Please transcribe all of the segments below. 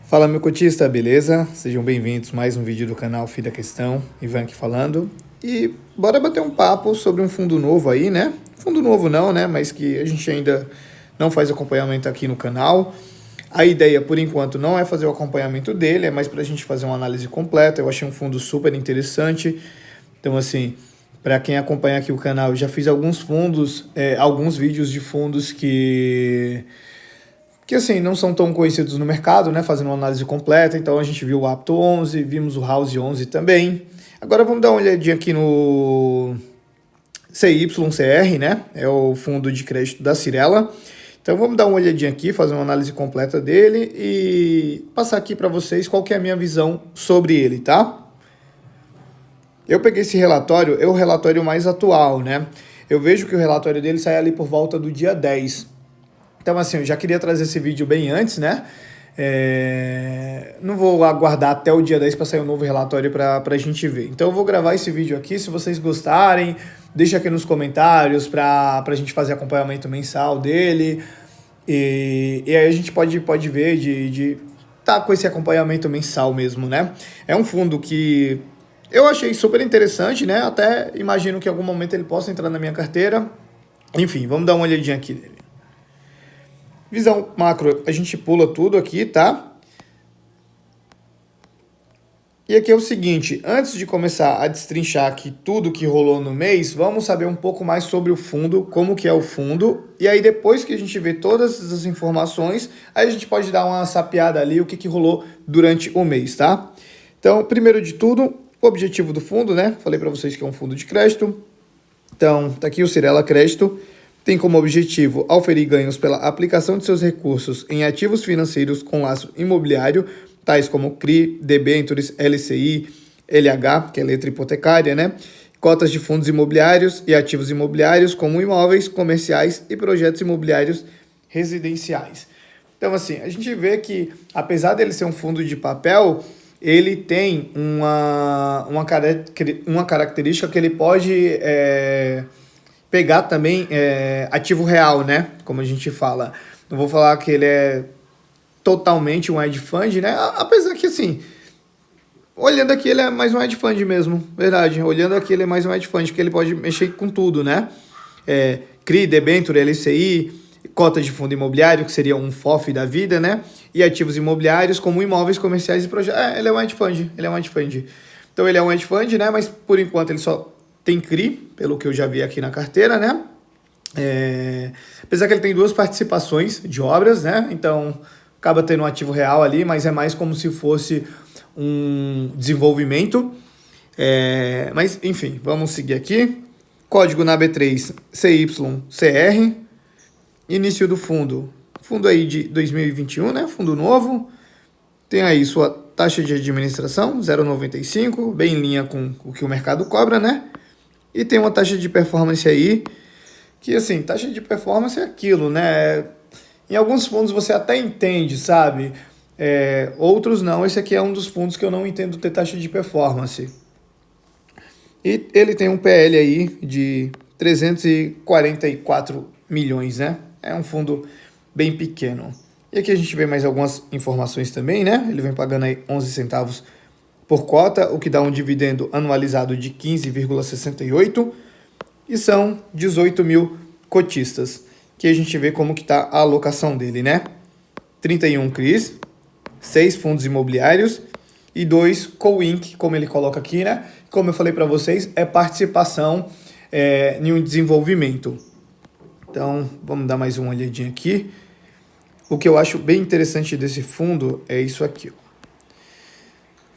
Fala, meu cotista, beleza? Sejam bem-vindos a mais um vídeo do canal Fim da Questão, Ivan aqui falando. E bora bater um papo sobre um fundo novo aí, né? Fundo novo não, né? Mas que a gente ainda não faz acompanhamento aqui no canal. A ideia, por enquanto, não é fazer o acompanhamento dele, é mais pra gente fazer uma análise completa. Eu achei um fundo super interessante. Então, assim, para quem acompanha aqui o canal, eu já fiz alguns fundos, alguns vídeos de fundos que assim, não são tão conhecidos no mercado, né, fazendo uma análise completa. Então a gente viu o Apto 11, vimos o House 11 também. Agora vamos dar uma olhadinha aqui no CYCR, né, é o fundo de crédito da Cyrela. Então vamos dar uma olhadinha aqui, fazer uma análise completa dele e passar aqui para vocês qual que é a minha visão sobre ele, tá? Eu peguei esse relatório, é o relatório mais atual, né? Eu vejo que o relatório dele sai ali por volta do dia 10. Então, assim, eu já queria trazer esse vídeo bem antes, né? Não vou aguardar até o dia 10 para sair um novo relatório para a gente ver. Então, eu vou gravar esse vídeo aqui. Se vocês gostarem, deixa aqui nos comentários para a gente fazer acompanhamento mensal dele. E aí a gente pode ver de tá com esse acompanhamento mensal mesmo, né? É um fundo que eu achei super interessante, né? Até imagino que em algum momento ele possa entrar na minha carteira. Enfim, vamos dar uma olhadinha aqui dele. Visão macro, a gente pula tudo aqui, tá? E aqui é o seguinte, antes de começar a destrinchar aqui tudo que rolou no mês, vamos saber um pouco mais sobre o fundo, como que é o fundo, e aí depois que a gente vê todas essas informações, aí a gente pode dar uma sapeada ali, o que rolou durante o mês, tá? Então, primeiro de tudo, o objetivo do fundo, né? Falei para vocês que é um fundo de crédito. Então, tá aqui o Cyrela Crédito. Tem como objetivo auferir ganhos pela aplicação de seus recursos em ativos financeiros com laço imobiliário, tais como CRI, debêntures, LCI, LH, que é letra hipotecária, né? Cotas de fundos imobiliários e ativos imobiliários como imóveis, comerciais e projetos imobiliários residenciais. Então, assim, a gente vê que, apesar dele ser um fundo de papel, ele tem uma característica que ele pode pegar também ativo real, né? Como a gente fala. Não vou falar que ele é totalmente um hedge fund, né? Apesar que, assim, olhando aqui ele é mais um hedge fund mesmo, verdade. Olhando aqui ele é mais um hedge fund, que ele pode mexer com tudo, né? CRI, debênture, LCI, cota de fundo imobiliário, que seria um FOF da vida, né? E ativos imobiliários como imóveis, comerciais e projetos. Ele é um hedge fund, Então ele é um hedge fund, né? Mas por enquanto ele só tem CRI, pelo que eu já vi aqui na carteira, né? Apesar que ele tem 2 participações de obras, né? Então acaba tendo um ativo real ali, mas é mais como se fosse um desenvolvimento. Mas enfim, vamos seguir aqui. Código na B3 CYCR. Início do fundo. Fundo aí de 2021, né? Fundo novo. Tem aí sua taxa de administração, 0,95, bem em linha com o que o mercado cobra, né? E tem uma taxa de performance aí, que assim, taxa de performance é aquilo, né? Em alguns fundos você até entende, sabe? Outros não. Esse aqui é um dos fundos que eu não entendo ter taxa de performance. E ele tem um PL aí de 344 milhões, né? É um fundo bem pequeno. E aqui a gente vê mais algumas informações também, né? Ele vem pagando aí 11 centavos por cota, o que dá um dividendo anualizado de 15,68 e são 18 mil cotistas, que a gente vê como que está a alocação dele, né? 31 CRIs, 6 fundos imobiliários e 2 Co-Inc, como ele coloca aqui, né? Como eu falei para vocês, é participação em um desenvolvimento. Então, vamos dar mais uma olhadinha aqui. O que eu acho bem interessante desse fundo é isso aqui, ó.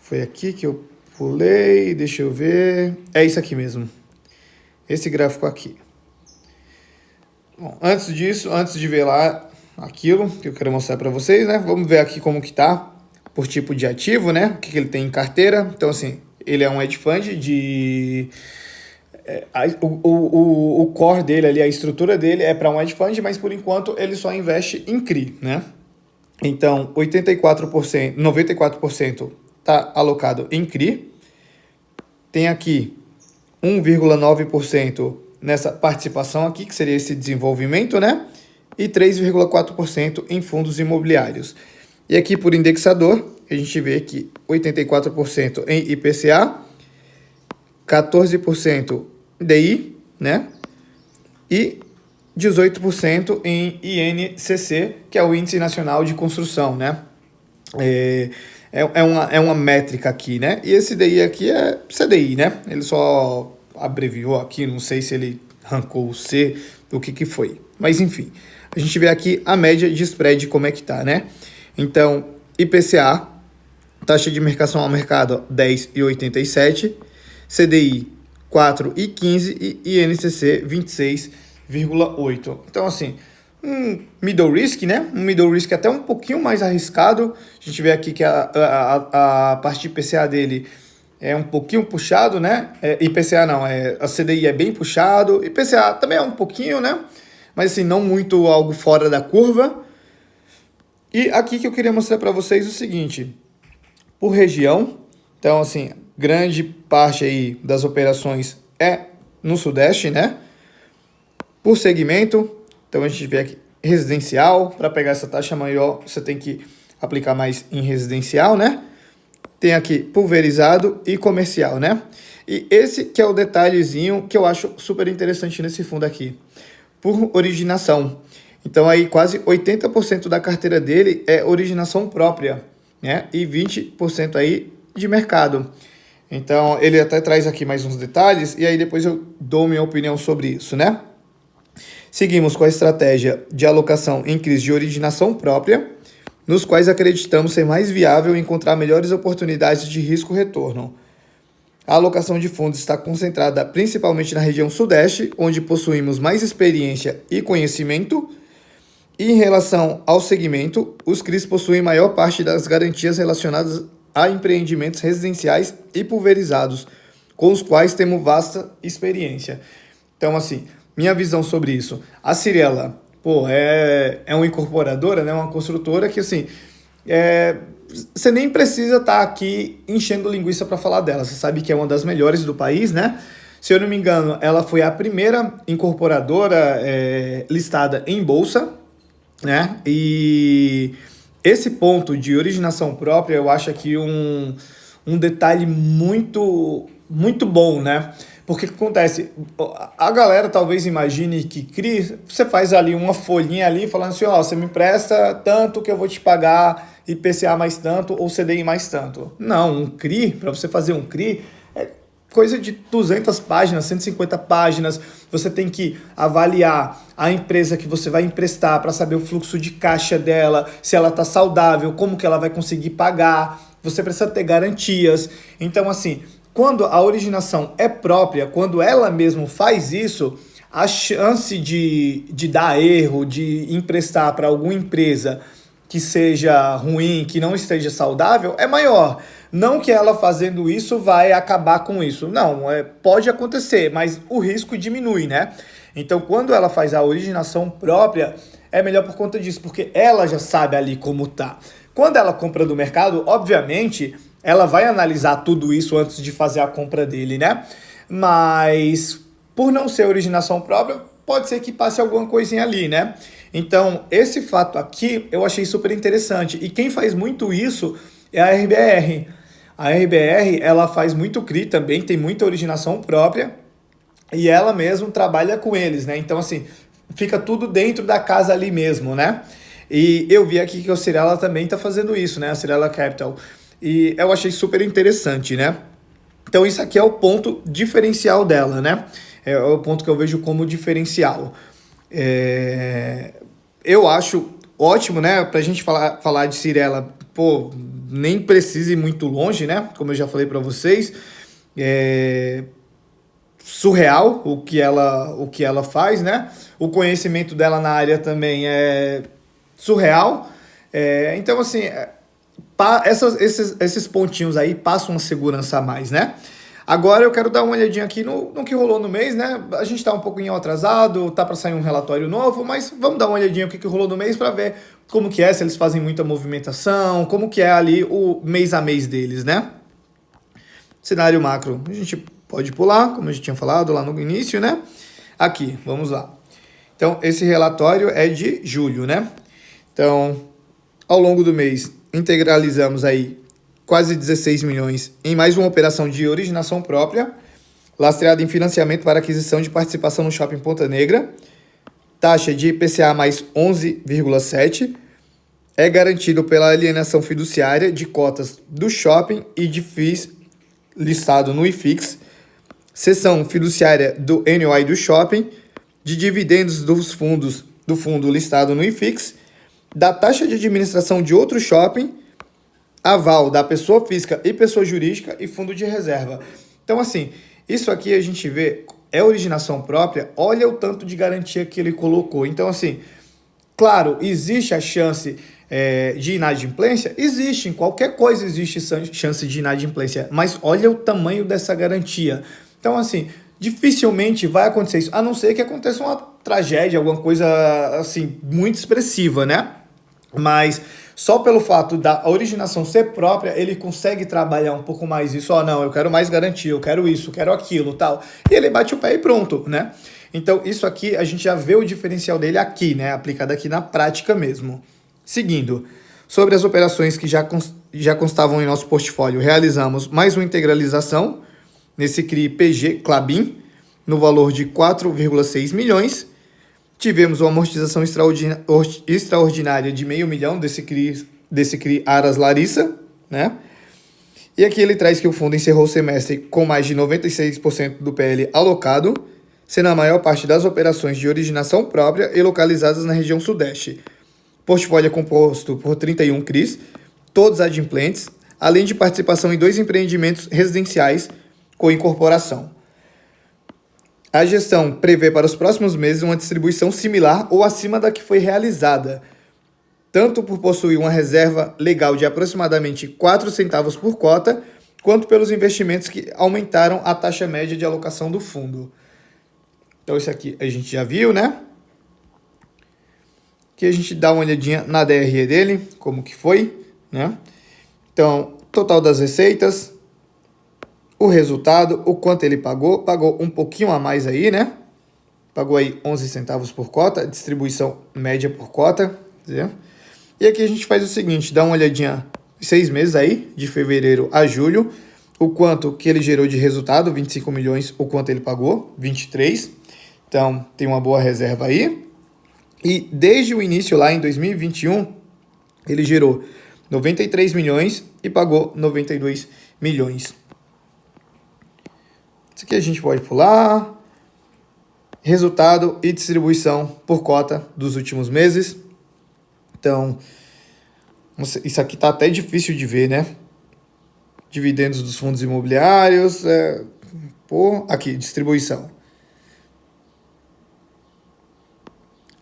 Foi aqui que eu pulei, deixa eu ver. É isso aqui mesmo. Esse gráfico aqui. Bom, antes de ver lá aquilo que eu quero mostrar para vocês, né? Vamos ver aqui como que tá por tipo de ativo, né? O que ele tem em carteira. Então, assim, ele é um hedge fund de... O core dele ali, a estrutura dele é para um hedge fund, mas por enquanto ele só investe em CRI, né? Então, 94%, 94% está alocado em CRI. Tem aqui 1,9% nessa participação aqui, que seria esse desenvolvimento, né? E 3,4% em fundos imobiliários. E aqui por indexador, a gente vê que 84% em IPCA, 14% DI, né? E 18% em INCC, que é o Índice Nacional de Construção, né? É uma métrica aqui, né? E esse DI aqui é CDI, né? Ele só abreviou aqui, não sei se ele arrancou o C, o que foi. Mas enfim, a gente vê aqui a média de spread como é que tá, né? Então, IPCA, taxa de marcação ao mercado 10,87, CDI 4,15 e INCC 26,8. Então, assim, um middle risk, né? Um middle risk até um pouquinho mais arriscado. A gente vê aqui que a parte de IPCA dele é um pouquinho puxado, né? IPCA não, a CDI é bem puxado. IPCA também é um pouquinho, né? Mas assim, não muito algo fora da curva. E aqui que eu queria mostrar para vocês o seguinte, por região, então assim, grande parte aí das operações é no Sudeste, né? Por segmento, então a gente vê aqui residencial, para pegar essa taxa maior, você tem que aplicar mais em residencial, né? Tem aqui pulverizado e comercial, né? E esse que é o detalhezinho que eu acho super interessante nesse fundo aqui, por originação. Então aí quase 80% da carteira dele é originação própria, né? E 20% aí de mercado. Então ele até traz aqui mais uns detalhes e aí depois eu dou minha opinião sobre isso, né? Seguimos com a estratégia de alocação em CRIs de originação própria, nos quais acreditamos ser mais viável encontrar melhores oportunidades de risco-retorno. A alocação de fundos está concentrada principalmente na região Sudeste, onde possuímos mais experiência e conhecimento. E em relação ao segmento, os CRIs possuem maior parte das garantias relacionadas a empreendimentos residenciais e pulverizados, com os quais temos vasta experiência. Então, assim, minha visão sobre isso. A Cyrela, é uma incorporadora, né, uma construtora que, assim, você nem precisa estar aqui enchendo linguiça para falar dela. Você sabe que é uma das melhores do país, né? Se eu não me engano, ela foi a primeira incorporadora listada em bolsa, né? E esse ponto de originação própria, eu acho aqui um detalhe muito, muito bom, né? Porque o que acontece? A galera talvez imagine que CRI, você faz ali uma folhinha ali falando assim, ó, você me empresta tanto que eu vou te pagar IPCA mais tanto ou CDI mais tanto. Não, um CRI, para você fazer um CRI, é coisa de 200 páginas, 150 páginas. Você tem que avaliar a empresa que você vai emprestar para saber o fluxo de caixa dela, se ela está saudável, como que ela vai conseguir pagar. Você precisa ter garantias. Então, assim, quando a originação é própria, quando ela mesmo faz isso, a chance de dar erro, de emprestar para alguma empresa que seja ruim, que não esteja saudável, é maior. Não que ela fazendo isso vai acabar com isso. Não, pode acontecer, mas o risco diminui, né? Então, quando ela faz a originação própria, é melhor por conta disso, porque ela já sabe ali como tá. Quando ela compra do mercado, obviamente, ela vai analisar tudo isso antes de fazer a compra dele, né? Mas, por não ser originação própria, pode ser que passe alguma coisinha ali, né? Então, esse fato aqui eu achei super interessante. E quem faz muito isso é a RBR. A RBR, ela faz muito CRI também, tem muita originação própria. E ela mesmo trabalha com eles, né? Então, assim, fica tudo dentro da casa ali mesmo, né? E eu vi aqui que a Cyrela também tá fazendo isso, né? A Cyrela Capital. E eu achei super interessante, né? Então, isso aqui é o ponto diferencial dela, né? É o ponto que eu vejo como diferencial. Eu acho ótimo, né? Pra gente falar de Cyrela, nem precisa ir muito longe, né? Como eu já falei para vocês. Surreal o que ela faz, né? O conhecimento dela na área também é surreal. Então, assim, esses pontinhos aí passam uma segurança a mais, né? Agora eu quero dar uma olhadinha aqui no que rolou no mês, né? A gente tá um pouquinho atrasado, tá para sair um relatório novo, mas vamos dar uma olhadinha no que rolou no mês para ver como que é, se eles fazem muita movimentação, como que é ali o mês a mês deles, né? Cenário macro, a gente pode pular, como a gente tinha falado lá no início, né? Aqui, vamos lá. Então, esse relatório é de julho, né? Então, ao longo do mês, integralizamos aí quase 16 milhões em mais uma operação de originação própria, lastreada em financiamento para aquisição de participação no Shopping Ponta Negra, taxa de IPCA mais 11,7%, é garantido pela alienação fiduciária de cotas do shopping e de FIIs listado no IFIX, seção fiduciária do NOI do shopping, de dividendos do fundo listado no IFIX, da taxa de administração de outro shopping, aval da pessoa física e pessoa jurídica e fundo de reserva. Então, assim, isso aqui a gente vê, é originação própria, olha o tanto de garantia que ele colocou. Então, assim, claro, existe a chance de inadimplência? Existe, em qualquer coisa existe chance de inadimplência, mas olha o tamanho dessa garantia. Então, assim, dificilmente vai acontecer isso, a não ser que aconteça uma tragédia, alguma coisa, assim, muito expressiva, né? Mas só pelo fato da originação ser própria, ele consegue trabalhar um pouco mais isso. Não, eu quero mais garantia, eu quero isso, eu quero aquilo, tal. E ele bate o pé e pronto, né? Então, isso aqui, a gente já vê o diferencial dele aqui, né? Aplicado aqui na prática mesmo. Seguindo, sobre as operações que já constavam em nosso portfólio, realizamos mais uma integralização nesse CRI PG Klabin, no valor de 4,6 milhões. Tivemos uma amortização extraordinária de R$500 mil desse CRI Aras Larissa, né? E aqui ele traz que o fundo encerrou o semestre com mais de 96% do PL alocado, sendo a maior parte das operações de originação própria e localizadas na região sudeste. Portfólio é composto por 31 CRIs, todos adimplentes, além de participação em 2 empreendimentos residenciais com incorporação. A gestão prevê para os próximos meses uma distribuição similar ou acima da que foi realizada, tanto por possuir uma reserva legal de aproximadamente 4 centavos por cota, quanto pelos investimentos que aumentaram a taxa média de alocação do fundo. Então isso aqui a gente já viu, né? Aqui a gente dá uma olhadinha na DRE dele, como que foi, né? Então, total das receitas, o resultado, o quanto ele pagou um pouquinho a mais aí, né? Pagou aí 11 centavos por cota, distribuição média por cota, né? E aqui a gente faz o seguinte, dá uma olhadinha 6 meses aí, de fevereiro a julho, o quanto que ele gerou de resultado, 25 milhões, o quanto ele pagou, 23. Então, tem uma boa reserva aí. E desde o início lá em 2021, ele gerou 93 milhões e pagou 92 milhões. Isso aqui a gente pode pular. Resultado e distribuição por cota dos últimos meses. Então, isso aqui tá até difícil de ver, né? Dividendos dos fundos imobiliários. Aqui, distribuição.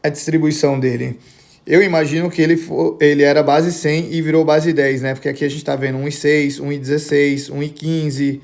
A distribuição dele. Eu imagino que ele era base 100 e virou base 10, né? Porque aqui a gente tá vendo 1,6, 1,16, 1,15...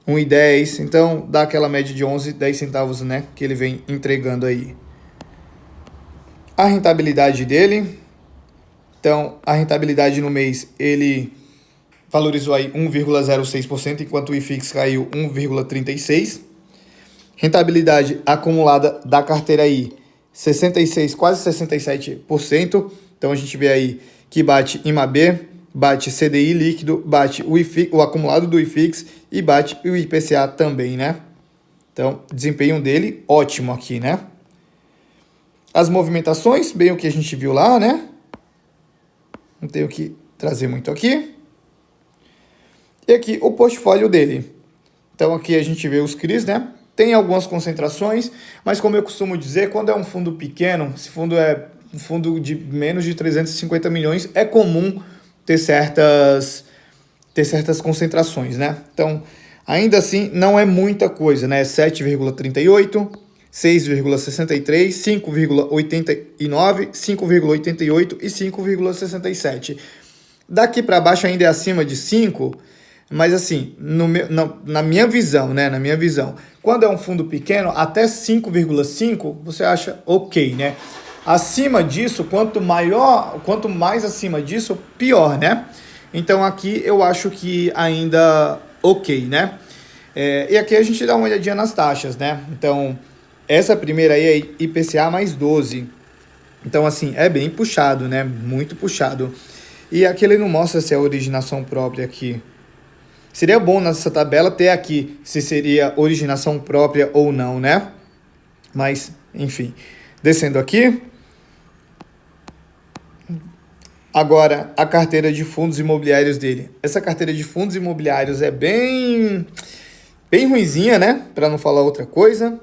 1,10, então dá aquela média de 11, 10 centavos, né, que ele vem entregando aí. A rentabilidade dele, então a rentabilidade no mês, ele valorizou aí 1,06%, enquanto o IFIX caiu 1,36%. Rentabilidade acumulada da carteira aí, 66, quase 67%, então a gente vê aí que bate IMAB, bate CDI líquido, bate o acumulado do IFIX e bate o IPCA também, né? Então, desempenho dele ótimo aqui, né? As movimentações, bem o que a gente viu lá, né? Não tenho que trazer muito aqui. E aqui o portfólio dele. Então, aqui a gente vê os CRIs, né? Tem algumas concentrações, mas como eu costumo dizer, quando é um fundo pequeno, se fundo é um fundo de menos de 350 milhões, é comum ter certas concentrações, né? Então, ainda assim, não é muita coisa, né? 7,38, 6,63, 5,89, 5,88 e 5,67. Daqui para baixo ainda é acima de 5, mas assim, na minha visão, né? Na minha visão, quando é um fundo pequeno, até 5,5 você acha ok, né? Acima disso, quanto mais acima disso, pior, né? Então aqui eu acho que ainda ok, né? E aqui a gente dá uma olhadinha nas taxas, né? Então, essa primeira aí é IPCA mais 12. Então, assim, é bem puxado, né? Muito puxado. E aqui ele não mostra se é originação própria aqui. Seria bom nessa tabela ter aqui se seria originação própria ou não, né? Mas, enfim. Descendo aqui. Agora, a carteira de fundos imobiliários dele. Essa carteira de fundos imobiliários é bem ruinzinha, né? Para não falar outra coisa.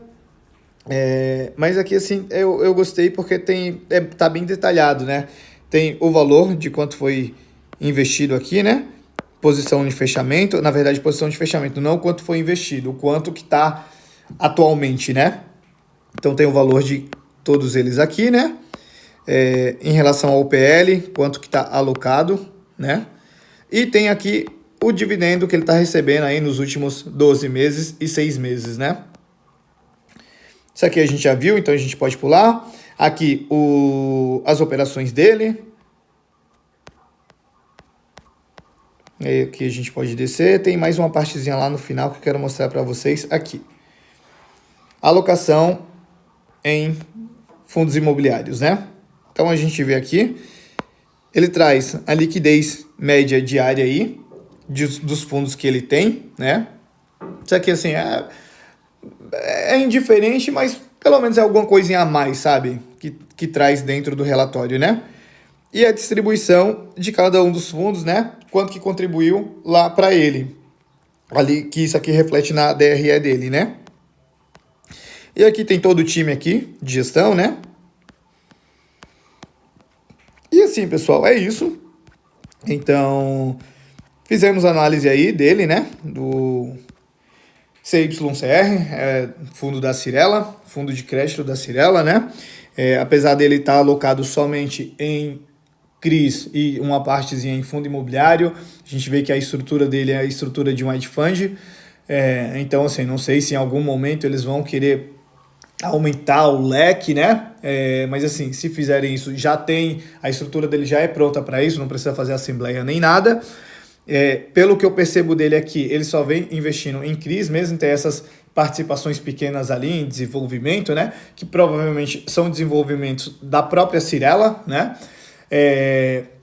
Mas aqui, assim, eu gostei porque tá bem detalhado, né? Tem o valor de quanto foi investido aqui, né? Posição de fechamento. Na verdade, posição de fechamento, não o quanto foi investido, o quanto que tá atualmente, né? Então, tem o valor de todos eles aqui, né? Em relação ao PL, quanto que está alocado, né? E tem aqui o dividendo que ele está recebendo aí nos últimos 12 meses e 6 meses, né? Isso aqui a gente já viu, então a gente pode pular. Aqui as operações dele. E aqui a gente pode descer. Tem mais uma partezinha lá no final que eu quero mostrar para vocês aqui. Alocação em fundos imobiliários, né? Então a gente vê aqui, ele traz a liquidez média diária aí, dos fundos que ele tem, né? Isso aqui assim, é indiferente, mas pelo menos é alguma coisinha a mais, sabe? Que traz dentro do relatório, né? E a distribuição de cada um dos fundos, né? Quanto que contribuiu lá para ele. Ali, que isso aqui reflete na DRE dele, né? E aqui tem todo o time aqui de gestão, né? E assim, pessoal, é isso. Então, fizemos análise aí dele, né? Do CYCR, fundo da Cyrela, fundo de crédito da Cyrela, né? Apesar dele estar alocado somente em CRIs e uma partezinha em fundo imobiliário, a gente vê que a estrutura dele é a estrutura de um hedge fund. Então, assim, não sei se em algum momento eles vão querer aumentar o leque, né? Mas assim, se fizerem isso, a estrutura dele já é pronta para isso, não precisa fazer assembleia nem nada. Pelo que eu percebo dele aqui, ele só vem investindo em CRIs, mesmo tem essas participações pequenas ali em desenvolvimento, né? Que provavelmente são desenvolvimentos da própria Cyrela, né?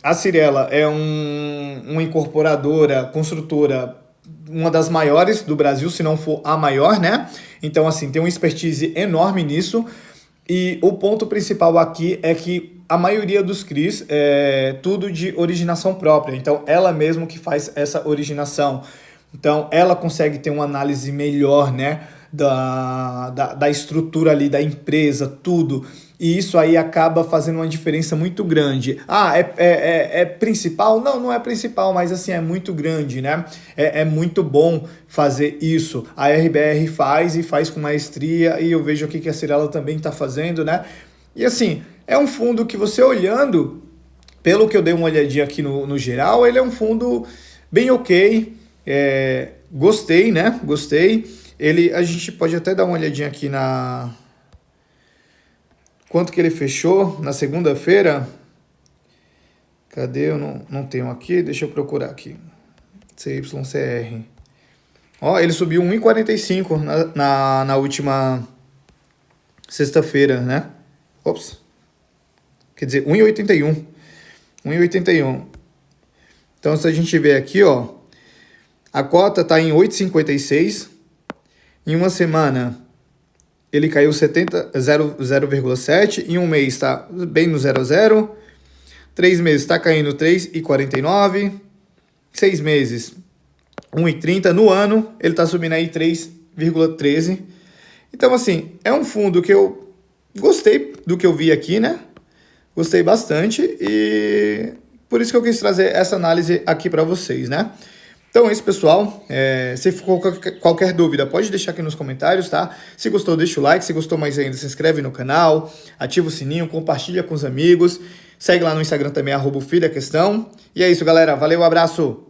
A Cyrela é uma incorporadora, construtora, uma das maiores do Brasil, se não for a maior, né? Então, assim, tem uma expertise enorme nisso. E o ponto principal aqui é que a maioria dos CRIs é tudo de originação própria. Então, ela mesmo que faz essa originação. Então, ela consegue ter uma análise melhor, né? Da estrutura ali, da empresa, tudo. E isso aí acaba fazendo uma diferença muito grande. É principal? Não, não é principal, mas assim, é muito grande, né? É muito bom fazer isso. A RBR faz com maestria e eu vejo aqui que a Cyrela também está fazendo, né? E assim, é um fundo que você olhando, pelo que eu dei uma olhadinha aqui no geral, ele é um fundo bem ok. Gostei, né? Gostei. A gente pode até dar uma olhadinha aqui quanto que ele fechou na segunda-feira. Cadê? Eu não tenho aqui. Deixa eu procurar aqui. CYCR. Ó, ele subiu 1,45 na última sexta-feira, né? Ops. Quer dizer, 1,81. 1,81. Então, se a gente ver aqui, ó, a cota está em 8,56. Em uma semana, ele caiu 0,7. Em um mês, está bem no 0,0. 3 meses, está caindo 3,49. 6 meses, 1,30. No ano, ele está subindo aí 3,13. Então, assim, é um fundo que eu gostei do que eu vi aqui, né? Gostei bastante e por isso que eu quis trazer essa análise aqui para vocês, né? Então é isso, pessoal. Se ficou qualquer dúvida, pode deixar aqui nos comentários, tá? Se gostou, deixa o like. Se gostou mais ainda, se inscreve no canal, ativa o sininho, compartilha com os amigos. Segue lá no Instagram também, @filhoaquestão. E é isso, galera. Valeu, abraço!